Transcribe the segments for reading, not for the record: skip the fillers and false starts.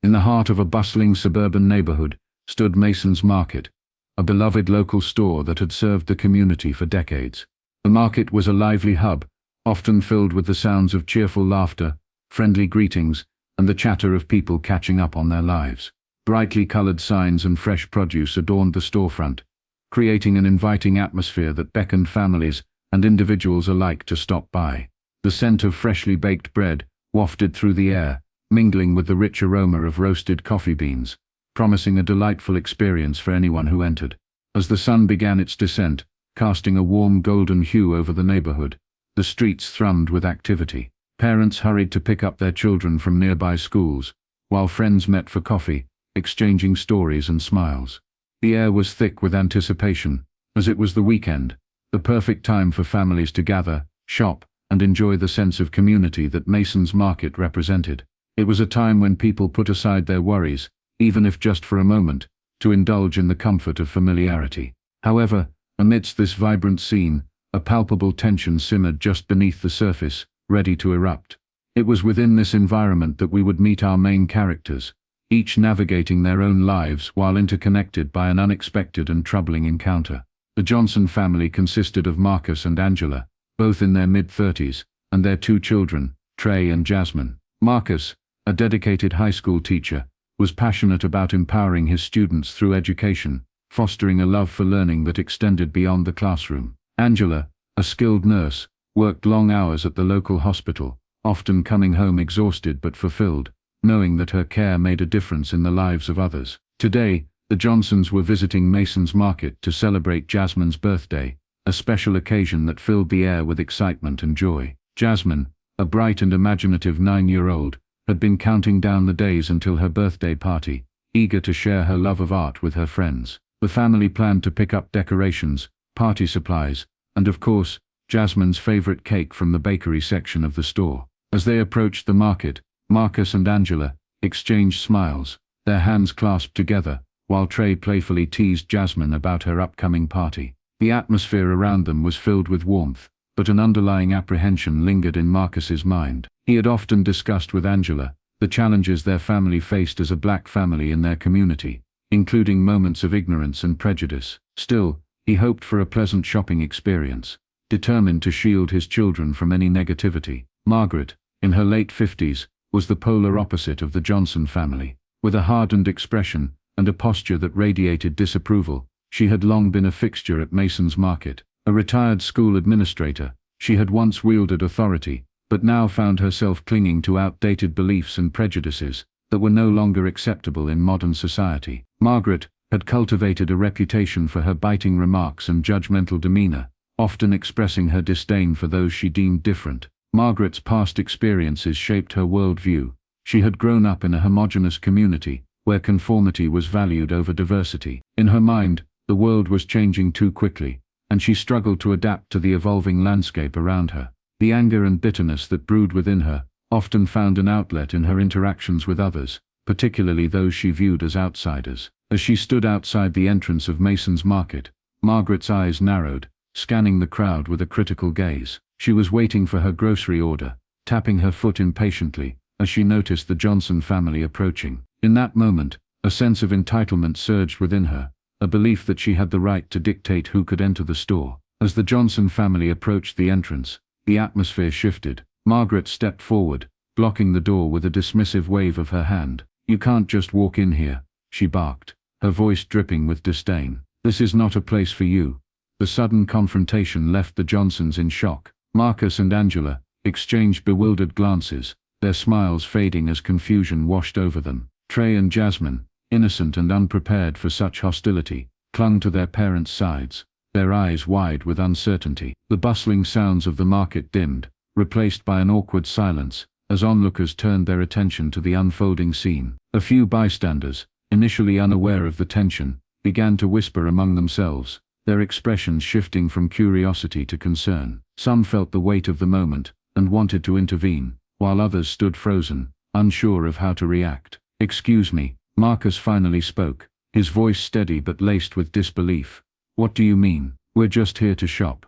In the heart of a bustling suburban neighborhood stood Mason's Market, a beloved local store that had served the community for decades. The market was a lively hub, often filled with the sounds of cheerful laughter, friendly greetings, and the chatter of people catching up on their lives. Brightly colored signs and fresh produce adorned the storefront, creating an inviting atmosphere that beckoned families and individuals alike to stop by. The scent of freshly baked bread wafted through the air, mingling with the rich aroma of roasted coffee beans, promising a delightful experience for anyone who entered. As the sun began its descent, casting a warm golden hue over the neighborhood, the streets thrummed with activity. Parents hurried to pick up their children from nearby schools, while friends met for coffee, exchanging stories and smiles. The air was thick with anticipation, as it was the weekend, the perfect time for families to gather, shop, and enjoy the sense of community that Mason's Market represented. It was a time when people put aside their worries, even if just for a moment, to indulge in the comfort of familiarity. However, amidst this vibrant scene, a palpable tension simmered just beneath the surface, ready to erupt. It was within this environment that we would meet our main characters, each navigating their own lives while interconnected by an unexpected and troubling encounter. The Johnson family consisted of Marcus and Angela, both in their mid-30s, and their two children, Trey and Jasmine. Marcus, a dedicated high school teacher, was passionate about empowering his students through education, fostering a love for learning that extended beyond the classroom. Angela, a skilled nurse, worked long hours at the local hospital, often coming home exhausted but fulfilled, knowing that her care made a difference in the lives of others. Today, the Johnsons were visiting Mason's Market to celebrate Jasmine's birthday, a special occasion that filled the air with excitement and joy. Jasmine, a bright and imaginative 9-year-old, had been counting down the days until her birthday party, eager to share her love of art with her friends. The family planned to pick up decorations, party supplies, and of course, Jasmine's favorite cake from the bakery section of the store. As they approached the market, Marcus and Angela exchanged smiles, their hands clasped together, while Trey playfully teased Jasmine about her upcoming party. The atmosphere around them was filled with warmth, but an underlying apprehension lingered in Marcus's mind. He had often discussed with Angela the challenges their family faced as a black family in their community, including moments of ignorance and prejudice. Still, he hoped for a pleasant shopping experience, determined to shield his children from any negativity. Margaret, in her late 50s, was the polar opposite of the Johnson family. With a hardened expression and a posture that radiated disapproval, she had long been a fixture at Mason's Market. A retired school administrator, she had once wielded authority, but now found herself clinging to outdated beliefs and prejudices that were no longer acceptable in modern society. Margaret had cultivated a reputation for her biting remarks and judgmental demeanor, often expressing her disdain for those she deemed different. Margaret's past experiences shaped her worldview. She had grown up in a homogeneous community, where conformity was valued over diversity. In her mind, the world was changing too quickly, and she struggled to adapt to the evolving landscape around her. The anger and bitterness that brewed within her often found an outlet in her interactions with others, particularly those she viewed as outsiders. As she stood outside the entrance of Mason's Market, Margaret's eyes narrowed, scanning the crowd with a critical gaze. She was waiting for her grocery order, tapping her foot impatiently as she noticed the Johnson family approaching. In that moment, a sense of entitlement surged within her, a belief that she had the right to dictate who could enter the store. As the Johnson family approached the entrance, the atmosphere shifted. Margaret stepped forward, blocking the door with a dismissive wave of her hand. "You can't just walk in here," she barked, her voice dripping with disdain. "This is not a place for you." The sudden confrontation left the Johnsons in shock. Marcus and Angela exchanged bewildered glances, their smiles fading as confusion washed over them. Trey and Jasmine, innocent and unprepared for such hostility, clung to their parents' sides, their eyes wide with uncertainty. The bustling sounds of the market dimmed, replaced by an awkward silence, as onlookers turned their attention to the unfolding scene. A few bystanders, initially unaware of the tension, began to whisper among themselves, their expressions shifting from curiosity to concern. Some felt the weight of the moment and wanted to intervene, while others stood frozen, unsure of how to react. "Excuse me," Marcus finally spoke, his voice steady but laced with disbelief. "What do you mean? We're just here to shop."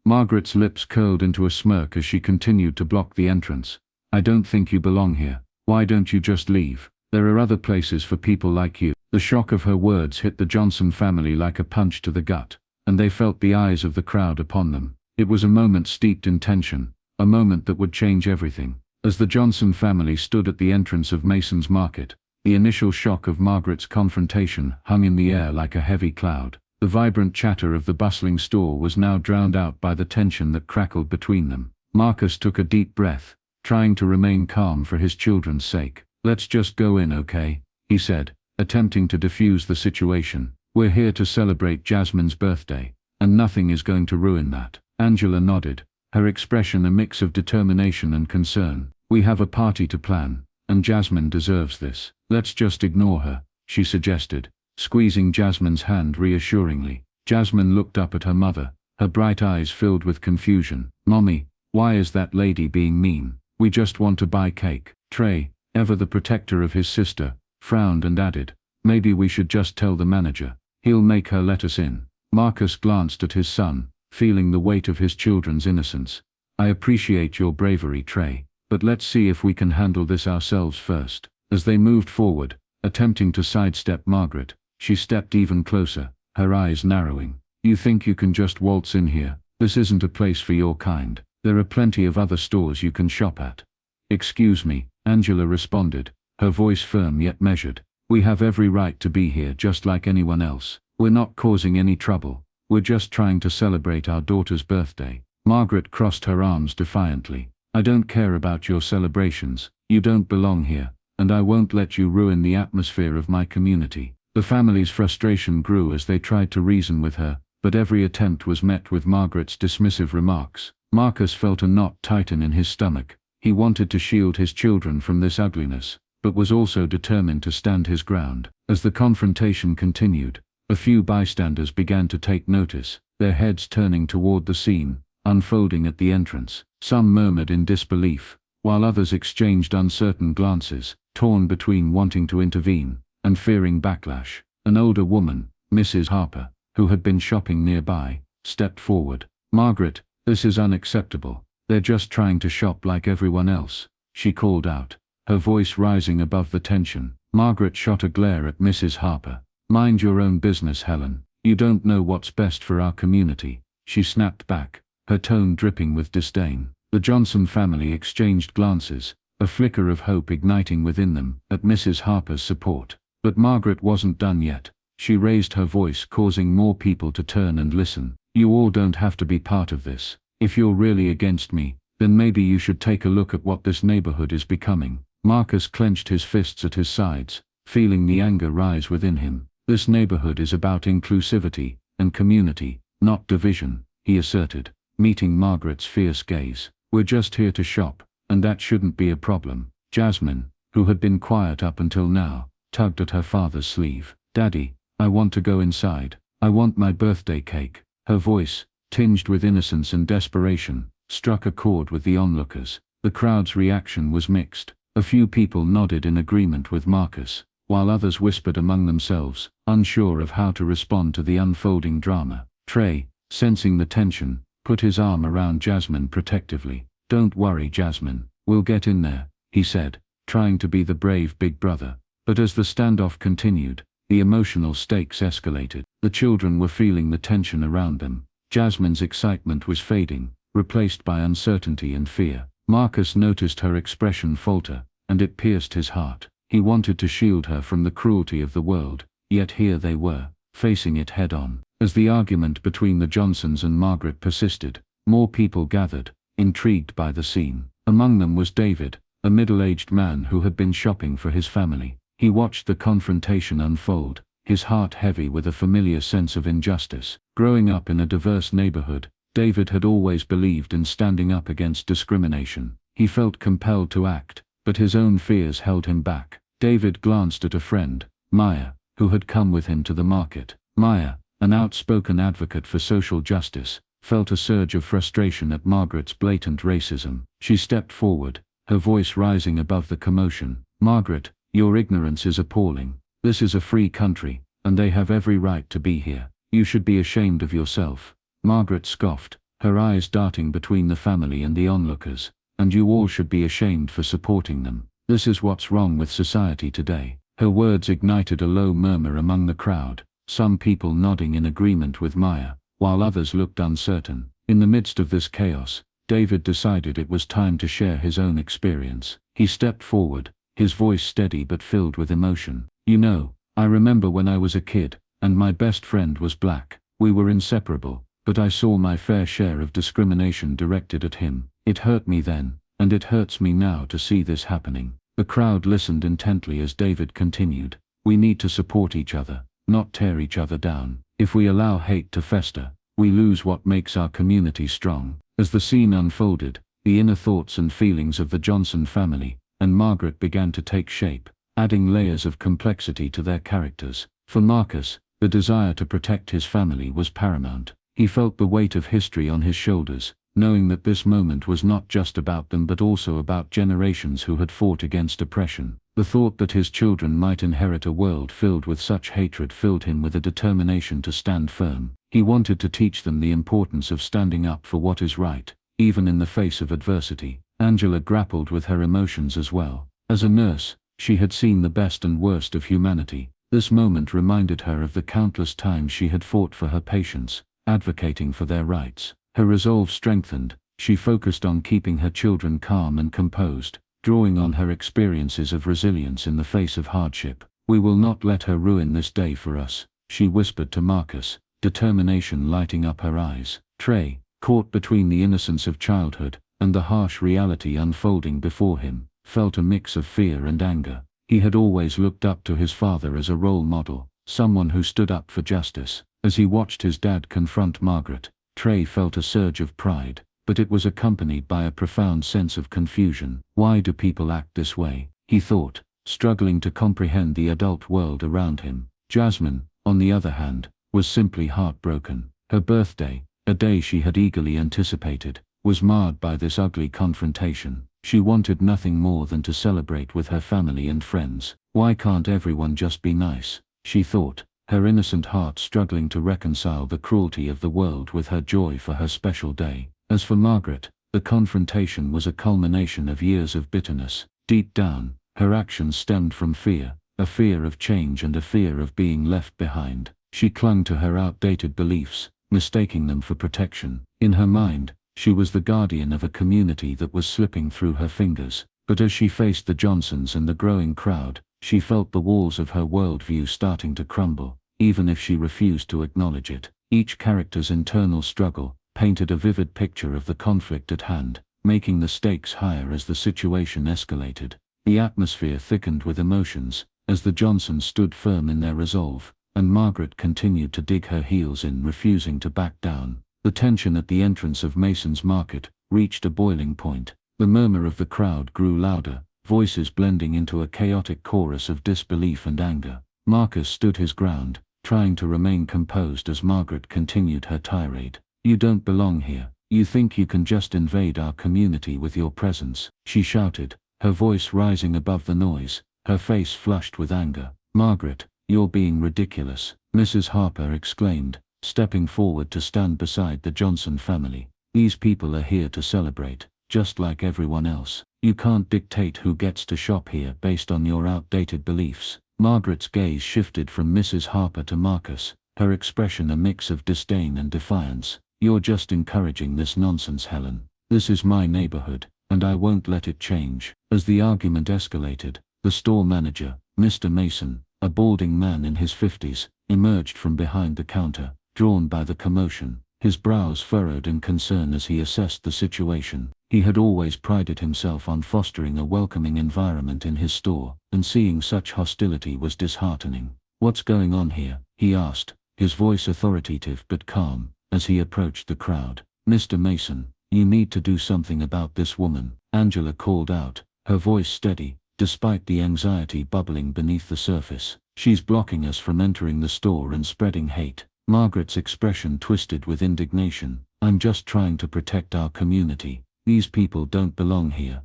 Margaret's lips curled into a smirk as she continued to block the entrance. "I don't think you belong here. Why don't you just leave?" There are other places for people like you. The shock of her words hit the Johnson family like a punch to the gut, and they felt the eyes of the crowd upon them. It was a moment steeped in tension, a moment that would change everything. As the Johnson family stood at the entrance of Mason's Market, the initial shock of Margaret's confrontation hung in the air like a heavy cloud. The vibrant chatter of the bustling store was now drowned out by the tension that crackled between them. Marcus took a deep breath, trying to remain calm for his children's sake. "Let's just go in, okay?" he said, attempting to defuse the situation. "We're here to celebrate Jasmine's birthday, and nothing is going to ruin that." Angela nodded, her expression a mix of determination and concern. "We have a party to plan, and Jasmine deserves this. Let's just ignore her," she suggested, squeezing Jasmine's hand reassuringly. Jasmine looked up at her mother, her bright eyes filled with confusion. "Mommy, why is that lady being mean? We just want to buy cake." Trey, ever the protector of his sister, frowned and added, "Maybe we should just tell the manager. He'll make her let us in." Marcus glanced at his son, feeling the weight of his children's innocence. "I appreciate your bravery, Trey, but let's see if we can handle this ourselves first." As they moved forward, attempting to sidestep Margaret, she stepped even closer, her eyes narrowing. "You think you can just waltz in here? This isn't a place for your kind. There are plenty of other stores you can shop at." "Excuse me," Angela responded, her voice firm yet measured. "We have every right to be here just like anyone else. We're not causing any trouble. We're just trying to celebrate our daughter's birthday." Margaret crossed her arms defiantly. "I don't care about your celebrations. You don't belong here, and I won't let you ruin the atmosphere of my community." The family's frustration grew as they tried to reason with her, but every attempt was met with Margaret's dismissive remarks. Marcus felt a knot tighten in his stomach. He wanted to shield his children from this ugliness, but was also determined to stand his ground. As the confrontation continued, a few bystanders began to take notice, their heads turning toward the scene unfolding at the entrance. Some murmured in disbelief, while others exchanged uncertain glances, torn between wanting to intervene and fearing backlash. An older woman, Mrs. Harper, who had been shopping nearby, stepped forward. "Margaret, this is unacceptable. They're just trying to shop like everyone else," she called out, her voice rising above the tension. Margaret shot a glare at Mrs. Harper. "Mind your own business, Helen. You don't know what's best for our community," she snapped back, her tone dripping with disdain. The Johnson family exchanged glances, a flicker of hope igniting within them at Mrs. Harper's support. But Margaret wasn't done yet. She raised her voice, causing more people to turn and listen. "You all don't have to be part of this. If you're really against me, then maybe you should take a look at what this neighborhood is becoming." Marcus clenched his fists at his sides, feeling the anger rise within him. "This neighborhood is about inclusivity and community, not division," he asserted, meeting Margaret's fierce gaze. "We're just here to shop, and that shouldn't be a problem." Jasmine, who had been quiet up until now, tugged at her father's sleeve. "Daddy, I want to go inside. I want my birthday cake." Her voice, tinged with innocence and desperation, struck a chord with the onlookers. The crowd's reaction was mixed. A few people nodded in agreement with Marcus, while others whispered among themselves, unsure of how to respond to the unfolding drama. Trey, sensing the tension, put his arm around Jasmine protectively. "Don't worry, Jasmine, we'll get in there," he said, trying to be the brave big brother. But as the standoff continued, the emotional stakes escalated. The children were feeling the tension around them. Jasmine's excitement was fading, replaced by uncertainty and fear. Marcus noticed her expression falter, and it pierced his heart. He wanted to shield her from the cruelty of the world, yet here they were, facing it head-on. As the argument between the Johnsons and Margaret persisted, more people gathered, intrigued by the scene. Among them was David, a middle-aged man who had been shopping for his family. He watched the confrontation unfold, his heart heavy with a familiar sense of injustice. Growing up in a diverse neighborhood, David had always believed in standing up against discrimination. He felt compelled to act, but his own fears held him back. David glanced at a friend, Maya, who had come with him to the market. Maya, an outspoken advocate for social justice, felt a surge of frustration at Margaret's blatant racism. She stepped forward, her voice rising above the commotion. "Margaret, your ignorance is appalling. This is a free country, and they have every right to be here. You should be ashamed of yourself." Margaret scoffed, her eyes darting between the family and the onlookers. "And you all should be ashamed for supporting them." This is what's wrong with society today. Her words ignited a low murmur among the crowd, some people nodding in agreement with Maya, while others looked uncertain. In the midst of this chaos, David decided it was time to share his own experience. He stepped forward, his voice steady but filled with emotion. "You know, I remember when I was a kid, and my best friend was black. We were inseparable, but I saw my fair share of discrimination directed at him. It hurt me then, and it hurts me now to see this happening." The crowd listened intently as David continued. "We need to support each other, not tear each other down. If we allow hate to fester, we lose what makes our community strong." As the scene unfolded, the inner thoughts and feelings of the Johnson family and Margaret began to take shape, adding layers of complexity to their characters. For Marcus, the desire to protect his family was paramount. He felt the weight of history on his shoulders, knowing that this moment was not just about them but also about generations who had fought against oppression. The thought that his children might inherit a world filled with such hatred filled him with a determination to stand firm. He wanted to teach them the importance of standing up for what is right, even in the face of adversity. Angela grappled with her emotions as well. As a nurse, she had seen the best and worst of humanity. This moment reminded her of the countless times she had fought for her patients, advocating for their rights. Her resolve strengthened. She focused on keeping her children calm and composed, drawing on her experiences of resilience in the face of hardship. "We will not let her ruin this day for us," she whispered to Marcus, determination lighting up her eyes. Trey, caught between the innocence of childhood and the harsh reality unfolding before him, felt a mix of fear and anger. He had always looked up to his father as a role model, someone who stood up for justice. As he watched his dad confront Margaret, Trey felt a surge of pride, but it was accompanied by a profound sense of confusion. Why do people act this way? He thought, struggling to comprehend the adult world around him. Jasmine, on the other hand, was simply heartbroken. Her birthday, a day she had eagerly anticipated, was marred by this ugly confrontation. She wanted nothing more than to celebrate with her family and friends. Why can't everyone just be nice? She thought, her innocent heart struggling to reconcile the cruelty of the world with her joy for her special day. As for Margaret, the confrontation was a culmination of years of bitterness. Deep down, her actions stemmed from fear, a fear of change and a fear of being left behind. She clung to her outdated beliefs, mistaking them for protection. In her mind, she was the guardian of a community that was slipping through her fingers. But as she faced the Johnsons and the growing crowd, she felt the walls of her worldview starting to crumble, even if she refused to acknowledge it. Each character's internal struggle painted a vivid picture of the conflict at hand, making the stakes higher as the situation escalated. The atmosphere thickened with emotions, as the Johnsons stood firm in their resolve, and Margaret continued to dig her heels in, refusing to back down. The tension at the entrance of Mason's Market reached a boiling point. The murmur of the crowd grew louder, voices blending into a chaotic chorus of disbelief and anger. Marcus stood his ground, trying to remain composed as Margaret continued her tirade. "You don't belong here. You think you can just invade our community with your presence," she shouted, her voice rising above the noise, her face flushed with anger. "Margaret, you're being ridiculous," Mrs. Harper exclaimed, stepping forward to stand beside the Johnson family. "These people are here to celebrate, just like everyone else. You can't dictate who gets to shop here based on your outdated beliefs." Margaret's gaze shifted from Mrs. Harper to Marcus, her expression a mix of disdain and defiance. "You're just encouraging this nonsense, Helen. This is my neighborhood, and I won't let it change." As the argument escalated, the store manager, Mr. Mason, a balding man in his 50s, emerged from behind the counter, drawn by the commotion. His brows furrowed in concern as he assessed the situation. He had always prided himself on fostering a welcoming environment in his store, and seeing such hostility was disheartening. "What's going on here?" he asked, his voice authoritative but calm, as he approached the crowd. "Mr. Mason, you need to do something about this woman," Angela called out, her voice steady, despite the anxiety bubbling beneath the surface. "She's blocking us from entering the store and spreading hate." Margaret's expression twisted with indignation. "I'm just trying to protect our community. These people don't belong here."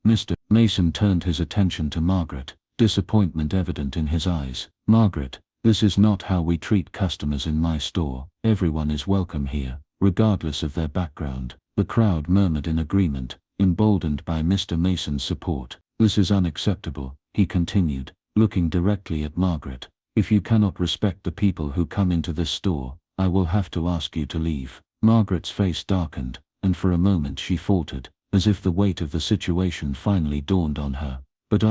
Mr. Mason turned his attention to Margaret, disappointment evident in his eyes. "Margaret, this is not how we treat customers in my store. Everyone is welcome here, regardless of their background." The crowd murmured in agreement, emboldened by Mr. Mason's support. This is unacceptable, he continued, looking directly at Margaret. If you cannot respect the people who come into this store, I will have to ask you to leave. Margaret's face darkened, and for a moment she faltered, as if the weight of the situation finally dawned on her. But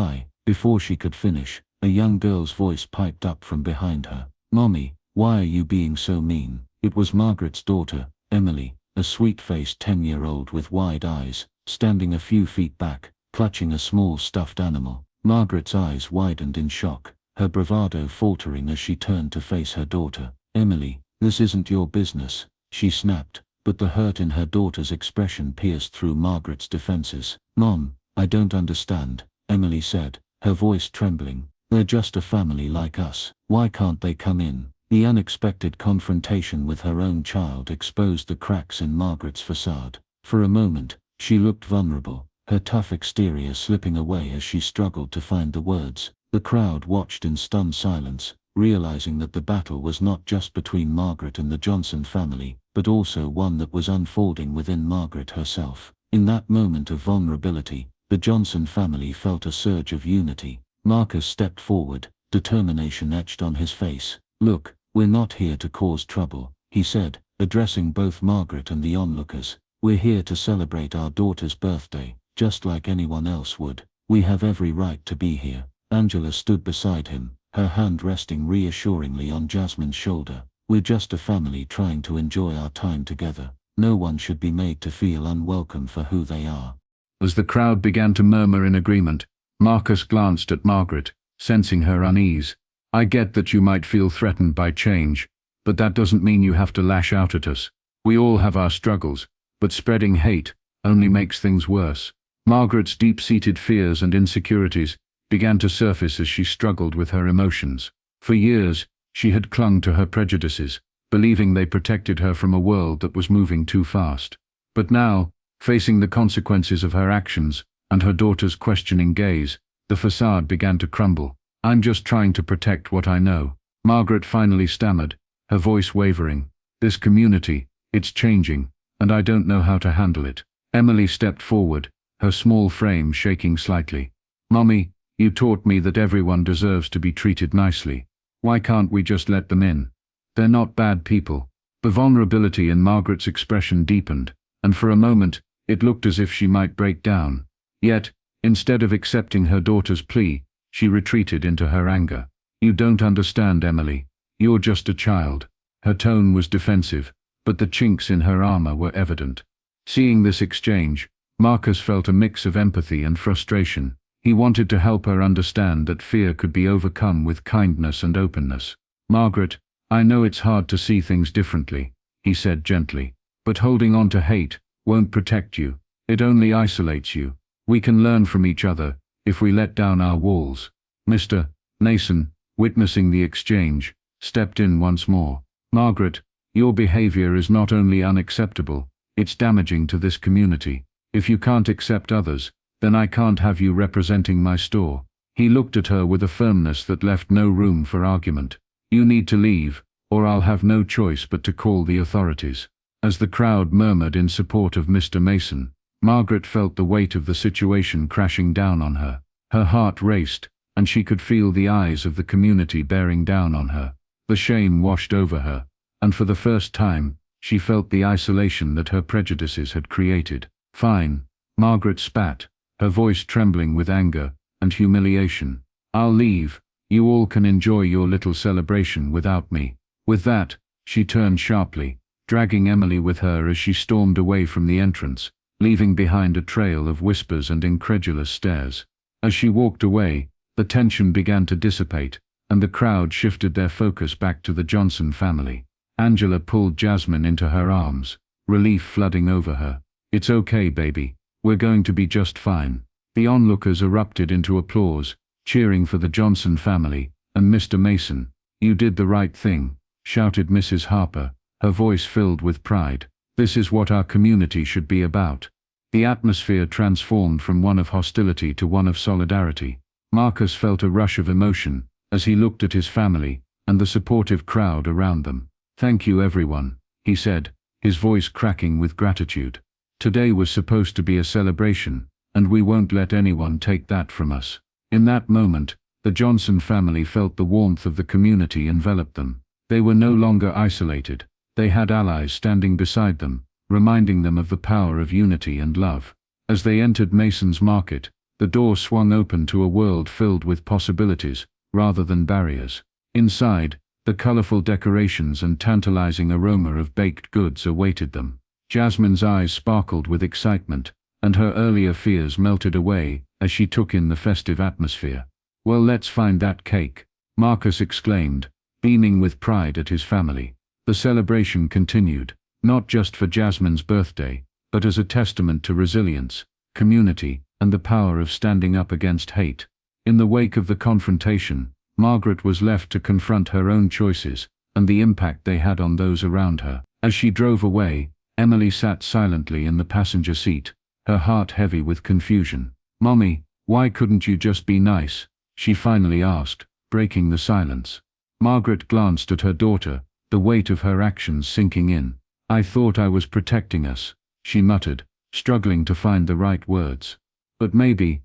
before she could finish, a young girl's voice piped up from behind her. Mommy, why are you being so mean? It was Margaret's daughter, Emily, a sweet-faced 10-year-old with wide eyes, standing a few feet back, clutching a small stuffed animal. Margaret's eyes widened in shock, her bravado faltering as she turned to face her daughter. Emily, this isn't your business, she snapped, but the hurt in her daughter's expression pierced through Margaret's defenses. Mom, I don't understand, Emily said, her voice trembling. They're just a family like us. Why can't they come in? The unexpected confrontation with her own child exposed the cracks in Margaret's facade. For a moment, she looked vulnerable, her tough exterior slipping away as she struggled to find the words. The crowd watched in stunned silence, realizing that the battle was not just between Margaret and the Johnson family, but also one that was unfolding within Margaret herself. In that moment of vulnerability, the Johnson family felt a surge of unity. Marcus stepped forward, determination etched on his face. Look, we're not here to cause trouble, he said, addressing both Margaret and the onlookers. We're here to celebrate our daughter's birthday, just like anyone else would. We have every right to be here. Angela stood beside him, her hand resting reassuringly on Jasmine's shoulder. We're just a family trying to enjoy our time together. No one should be made to feel unwelcome for who they are. As the crowd began to murmur in agreement, Marcus glanced at Margaret, sensing her unease. I get that you might feel threatened by change, but that doesn't mean you have to lash out at us. We all have our struggles, but spreading hate only makes things worse. Margaret's deep-seated fears and insecurities began to surface as she struggled with her emotions. For years, she had clung to her prejudices, believing they protected her from a world that was moving too fast. But now, facing the consequences of her actions and her daughter's questioning gaze, the facade began to crumble. I'm just trying to protect what I know, Margaret finally stammered, her voice wavering. This community, it's changing, and I don't know how to handle it. Emily stepped forward, her small frame shaking slightly. Mommy, you taught me that everyone deserves to be treated nicely. Why can't we just let them in? They're not bad people. The vulnerability in Margaret's expression deepened, and for a moment, it looked as if she might break down. Yet, instead of accepting her daughter's plea, she retreated into her anger. You don't understand, Emily. You're just a child. Her tone was defensive, but the chinks in her armor were evident. Seeing this exchange, Marcus felt a mix of empathy and frustration. He wanted to help her understand that fear could be overcome with kindness and openness. Margaret, I know it's hard to see things differently, he said gently, but holding on to hate won't protect you. It only isolates you. We can learn from each other if we let down our walls. Mr. Mason, witnessing the exchange, stepped in once more. Margaret, your behavior is not only unacceptable, it's damaging to this community. If you can't accept others, then I can't have you representing my store. He looked at her with a firmness that left no room for argument. You need to leave, or I'll have no choice but to call the authorities. As the crowd murmured in support of Mr. Mason, Margaret felt the weight of the situation crashing down on her. Her heart raced, and she could feel the eyes of the community bearing down on her. The shame washed over her, and for the first time, she felt the isolation that her prejudices had created. Fine, Margaret spat, her voice trembling with anger and humiliation. I'll leave. You all can enjoy your little celebration without me. With that, she turned sharply, dragging Emily with her as she stormed away from the entrance, leaving behind a trail of whispers and incredulous stares. As she walked away, the tension began to dissipate, and the crowd shifted their focus back to the Johnson family. Angela pulled Jasmine into her arms, relief flooding over her. It's okay, baby. We're going to be just fine. The onlookers erupted into applause, cheering for the Johnson family, and Mr. Mason. You did the right thing, shouted Mrs. Harper, her voice filled with pride. This is what our community should be about. The atmosphere transformed from one of hostility to one of solidarity. Marcus felt a rush of emotion as he looked at his family and the supportive crowd around them. Thank you, everyone, he said, his voice cracking with gratitude. Today was supposed to be a celebration, and we won't let anyone take that from us." In that moment, the Johnson family felt the warmth of the community envelop them. They were no longer isolated. They had allies standing beside them, reminding them of the power of unity and love. As they entered Mason's Market, the door swung open to a world filled with possibilities, rather than barriers. Inside, the colorful decorations and tantalizing aroma of baked goods awaited them. Jasmine's eyes sparkled with excitement, and her earlier fears melted away as she took in the festive atmosphere. "Well, let's find that cake," Marcus exclaimed, beaming with pride at his family. The celebration continued, not just for Jasmine's birthday, but as a testament to resilience, community, and the power of standing up against hate. In the wake of the confrontation, Margaret was left to confront her own choices and the impact they had on those around her. As she drove away, Emily sat silently in the passenger seat, her heart heavy with confusion. "Mommy, why couldn't you just be nice?" she finally asked, breaking the silence. Margaret glanced at her daughter, the weight of her actions sinking in. "I thought I was protecting us," she muttered, struggling to find the right words. "But maybe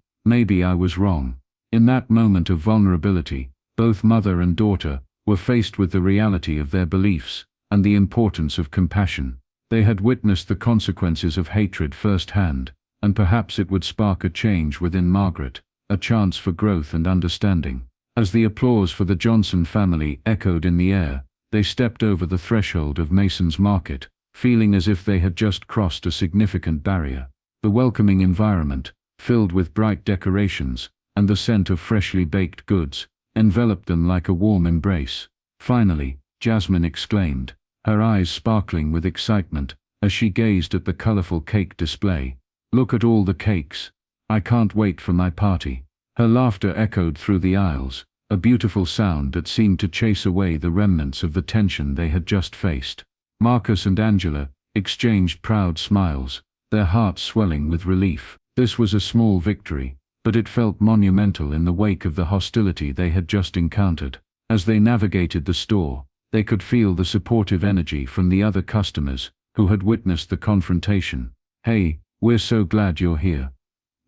I was wrong." In that moment of vulnerability, both mother and daughter were faced with the reality of their beliefs and the importance of compassion. They had witnessed the consequences of hatred firsthand, and perhaps it would spark a change within Margaret, a chance for growth and understanding. As the applause for the Johnson family echoed in the air, they stepped over the threshold of Mason's Market, feeling as if they had just crossed a significant barrier. The welcoming environment, filled with bright decorations, and the scent of freshly baked goods, enveloped them like a warm embrace. Finally, Jasmine exclaimed, her eyes sparkling with excitement, as she gazed at the colorful cake display. "Look at all the cakes. I can't wait for my party." Her laughter echoed through the aisles, a beautiful sound that seemed to chase away the remnants of the tension they had just faced. Marcus and Angela exchanged proud smiles, their hearts swelling with relief. This was a small victory, but it felt monumental in the wake of the hostility they had just encountered. As they navigated the store, they could feel the supportive energy from the other customers who had witnessed the confrontation. "Hey, we're so glad you're here,"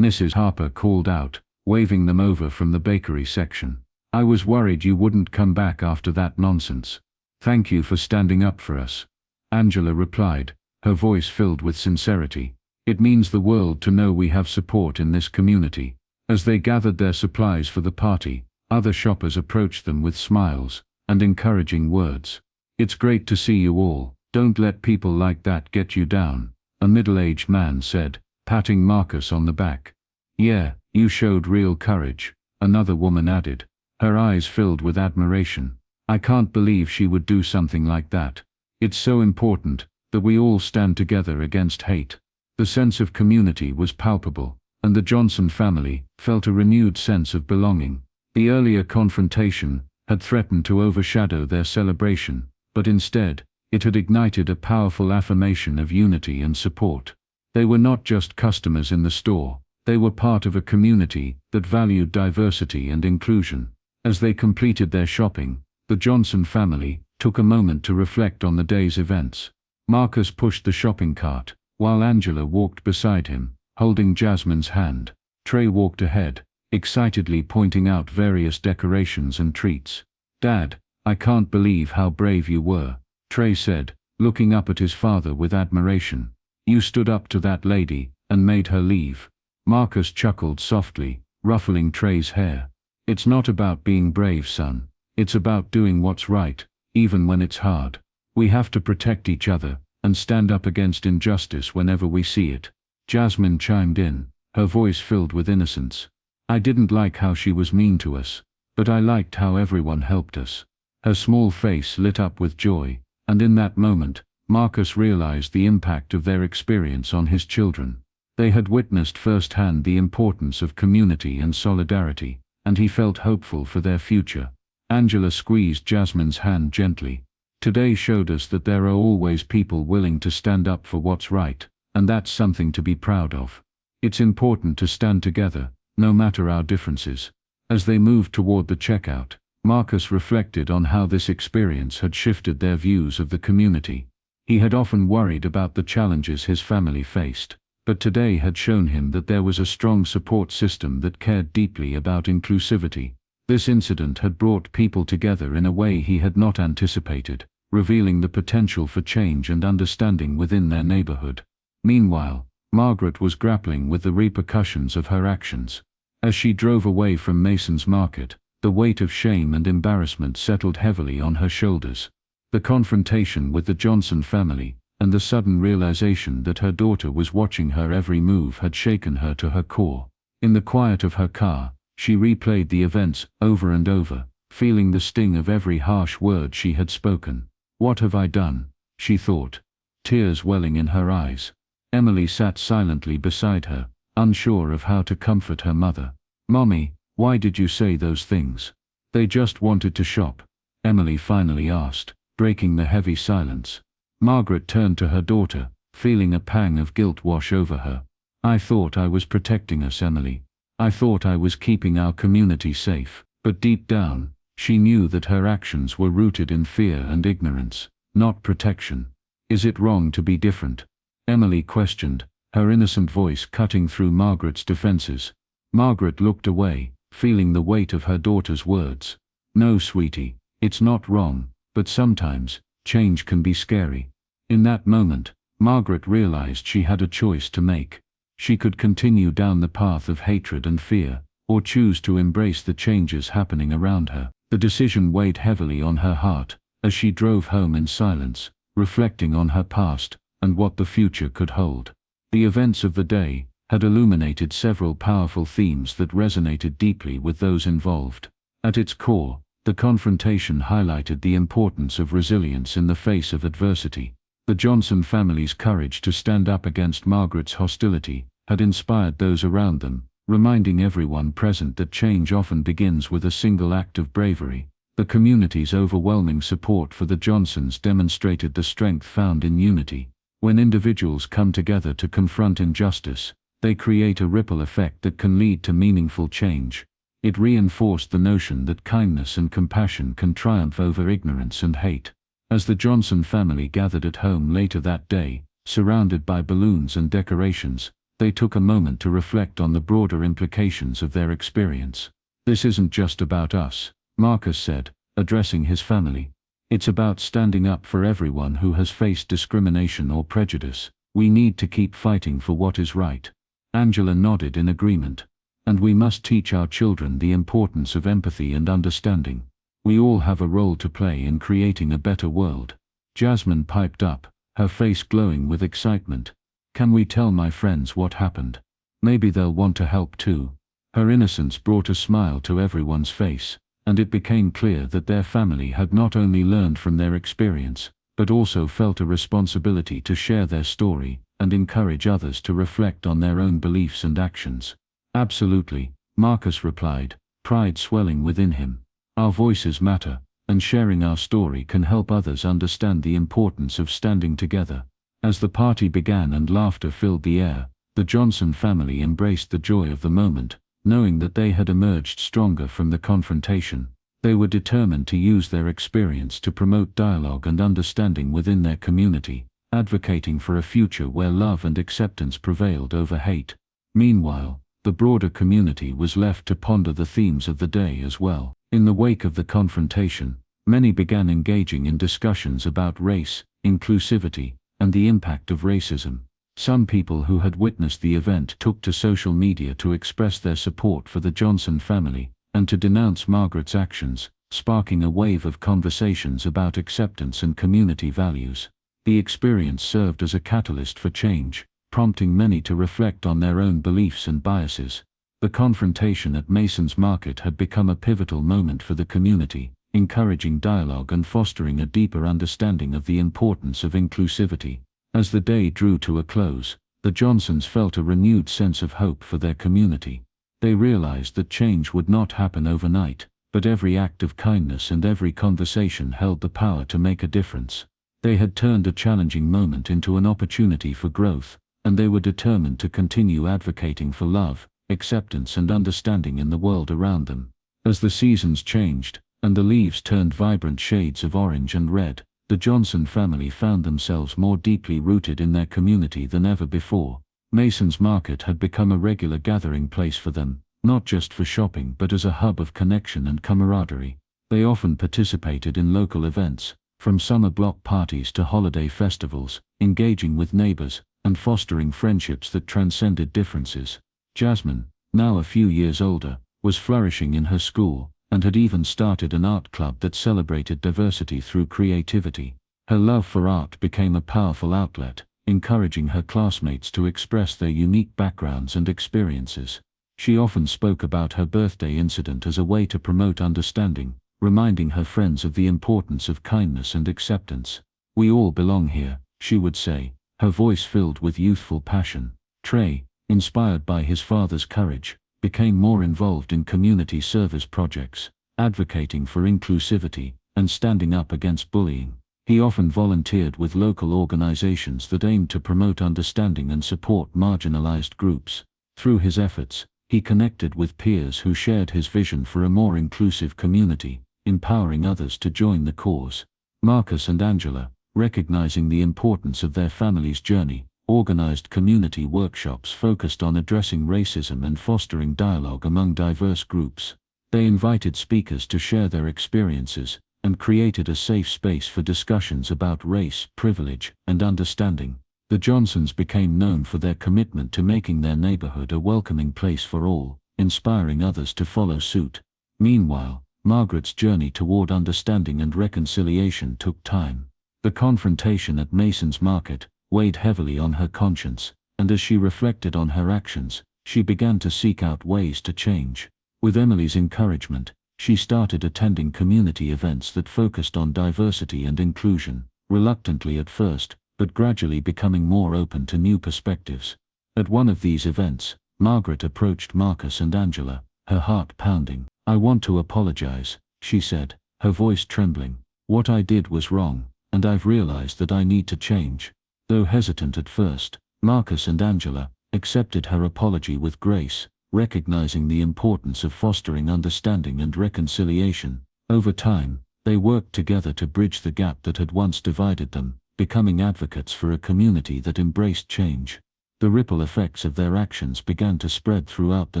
Mrs. Harper called out, waving them over from the bakery section. "I was worried you wouldn't come back after that nonsense. Thank you for standing up for us," Angela replied, her voice filled with sincerity. "It means the world to know we have support in this community." As they gathered their supplies for the party, other shoppers approached them with smiles and encouraging words. "It's great to see you all. Don't let people like that get you down," a middle-aged man said, patting Marcus on the back. "Yeah, you showed real courage," another woman added, her eyes filled with admiration. "I can't believe she would do something like that. It's so important that we all stand together against hate." The sense of community was palpable, and the Johnson family felt a renewed sense of belonging. The earlier confrontation had threatened to overshadow their celebration, but instead, it had ignited a powerful affirmation of unity and support. They were not just customers in the store, they were part of a community that valued diversity and inclusion. As they completed their shopping, the Johnson family took a moment to reflect on the day's events. Marcus pushed the shopping cart, while Angela walked beside him, holding Jasmine's hand. Trey walked ahead, excitedly pointing out various decorations and treats. "Dad, I can't believe how brave you were," Trey said, looking up at his father with admiration. "You stood up to that lady and made her leave." Marcus chuckled softly, ruffling Trey's hair. "It's not about being brave, son. It's about doing what's right, even when it's hard. We have to protect each other and stand up against injustice whenever we see it." Jasmine chimed in, her voice filled with innocence. "I didn't like how she was mean to us, but I liked how everyone helped us." Her small face lit up with joy, and in that moment, Marcus realized the impact of their experience on his children. They had witnessed firsthand the importance of community and solidarity, and he felt hopeful for their future. Angela squeezed Jasmine's hand gently. "Today showed us that there are always people willing to stand up for what's right, and that's something to be proud of. It's important to stand together, no matter our differences." As they moved toward the checkout, Marcus reflected on how this experience had shifted their views of the community. He had often worried about the challenges his family faced, but today had shown him that there was a strong support system that cared deeply about inclusivity. This incident had brought people together in a way he had not anticipated, revealing the potential for change and understanding within their neighborhood. Meanwhile, Margaret was grappling with the repercussions of her actions. As she drove away from Mason's Market, the weight of shame and embarrassment settled heavily on her shoulders. The confrontation with the Johnson family, and the sudden realization that her daughter was watching her every move had shaken her to her core. In the quiet of her car, she replayed the events over and over, feeling the sting of every harsh word she had spoken. "What have I done?" she thought, tears welling in her eyes. Emily sat silently beside her, unsure of how to comfort her mother. "Mommy, why did you say those things?" "They just wanted to shop," Emily finally asked, breaking the heavy silence. Margaret turned to her daughter, feeling a pang of guilt wash over her. "I thought I was protecting us, Emily. I thought I was keeping our community safe." But deep down, she knew that her actions were rooted in fear and ignorance, not protection. "Is it wrong to be different?" Emily questioned, her innocent voice cutting through Margaret's defenses. Margaret looked away, feeling the weight of her daughter's words. "No, sweetie, it's not wrong, but sometimes, change can be scary." In that moment, Margaret realized she had a choice to make. She could continue down the path of hatred and fear, or choose to embrace the changes happening around her. The decision weighed heavily on her heart, as she drove home in silence, reflecting on her past, and what the future could hold. The events of the day had illuminated several powerful themes that resonated deeply with those involved. At its core, the confrontation highlighted the importance of resilience in the face of adversity. The Johnson family's courage to stand up against Margaret's hostility had inspired those around them, reminding everyone present that change often begins with a single act of bravery. The community's overwhelming support for the Johnsons demonstrated the strength found in unity. When individuals come together to confront injustice, they create a ripple effect that can lead to meaningful change. It reinforced the notion that kindness and compassion can triumph over ignorance and hate. As the Johnson family gathered at home later that day, surrounded by balloons and decorations, they took a moment to reflect on the broader implications of their experience. "This isn't just about us," Marcus said, addressing his family. "It's about standing up for everyone who has faced discrimination or prejudice. We need to keep fighting for what is right." Angela nodded in agreement. "And we must teach our children the importance of empathy and understanding. We all have a role to play in creating a better world." Jasmine piped up, her face glowing with excitement. "Can we tell my friends what happened? Maybe they'll want to help too." Her innocence brought a smile to everyone's face, and it became clear that their family had not only learned from their experience, but also felt a responsibility to share their story and encourage others to reflect on their own beliefs and actions. "Absolutely," Marcus replied, pride swelling within him. "Our voices matter, and sharing our story can help others understand the importance of standing together." As the party began and laughter filled the air, the Johnson family embraced the joy of the moment, knowing that they had emerged stronger from the confrontation. They were determined to use their experience to promote dialogue and understanding within their community, advocating for a future where love and acceptance prevailed over hate. Meanwhile, the broader community was left to ponder the themes of the day as well. In the wake of the confrontation, many began engaging in discussions about race, inclusivity, and the impact of racism. Some people who had witnessed the event took to social media to express their support for the Johnson family, and to denounce Margaret's actions, sparking a wave of conversations about acceptance and community values. The experience served as a catalyst for change, prompting many to reflect on their own beliefs and biases. The confrontation at Mason's Market had become a pivotal moment for the community, encouraging dialogue and fostering a deeper understanding of the importance of inclusivity. As the day drew to a close, the Johnsons felt a renewed sense of hope for their community. They realized that change would not happen overnight, but every act of kindness and every conversation held the power to make a difference. They had turned a challenging moment into an opportunity for growth, and they were determined to continue advocating for love, acceptance and understanding in the world around them. As the seasons changed, and the leaves turned vibrant shades of orange and red, the Johnson family found themselves more deeply rooted in their community than ever before. Mason's Market had become a regular gathering place for them, not just for shopping but as a hub of connection and camaraderie. They often participated in local events, from summer block parties to holiday festivals, engaging with neighbors and fostering friendships that transcended differences. Jasmine, now a few years older, was flourishing in her school, and had even started an art club that celebrated diversity through creativity. Her love for art became a powerful outlet, encouraging her classmates to express their unique backgrounds and experiences. She often spoke about her birthday incident as a way to promote understanding, reminding her friends of the importance of kindness and acceptance. "We all belong here," she would say, her voice filled with youthful passion. Trey, inspired by his father's courage, became more involved in community service projects, advocating for inclusivity and standing up against bullying. He often volunteered with local organizations that aimed to promote understanding and support marginalized groups. Through his efforts, he connected with peers who shared his vision for a more inclusive community, empowering others to join the cause. Marcus and Angela, recognizing the importance of their family's journey, organized community workshops focused on addressing racism and fostering dialogue among diverse groups. They invited speakers to share their experiences, and created a safe space for discussions about race, privilege, and understanding. The Johnsons became known for their commitment to making their neighborhood a welcoming place for all, inspiring others to follow suit. Meanwhile, Margaret's journey toward understanding and reconciliation took time. The confrontation at Mason's Market weighed heavily on her conscience, and as she reflected on her actions, she began to seek out ways to change. With Emily's encouragement, she started attending community events that focused on diversity and inclusion, reluctantly at first, but gradually becoming more open to new perspectives. At one of these events, Margaret approached Marcus and Angela, her heart pounding. "I want to apologize," she said, her voice trembling. "What I did was wrong, and I've realized that I need to change." Though hesitant at first, Marcus and Angela accepted her apology with grace, recognizing the importance of fostering understanding and reconciliation. Over time, they worked together to bridge the gap that had once divided them, becoming advocates for a community that embraced change. The ripple effects of their actions began to spread throughout the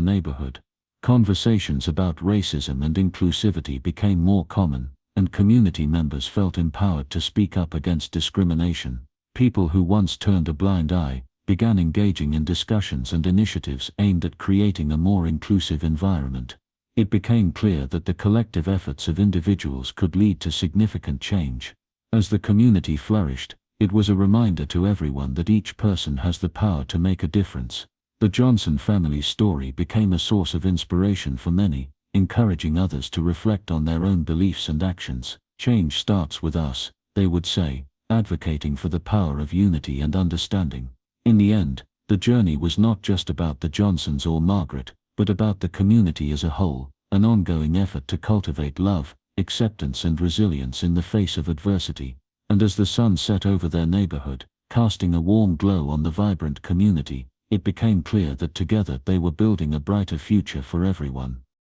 neighborhood. Conversations about racism and inclusivity became more common, and community members felt empowered to speak up against discrimination. People who once turned a blind eye began engaging in discussions and initiatives aimed at creating a more inclusive environment. It became clear that the collective efforts of individuals could lead to significant change. As the community flourished, it was a reminder to everyone that each person has the power to make a difference. The Johnson family's story became a source of inspiration for many, encouraging others to reflect on their own beliefs and actions. "Change starts with us," they would say, advocating for the power of unity and understanding. In the end, the journey was not just about the Johnsons or Margaret, but about the community as a whole, an ongoing effort to cultivate love, acceptance and resilience in the face of adversity. And as the sun set over their neighborhood, casting a warm glow on the vibrant community, it became clear that together they were building a brighter future for everyone.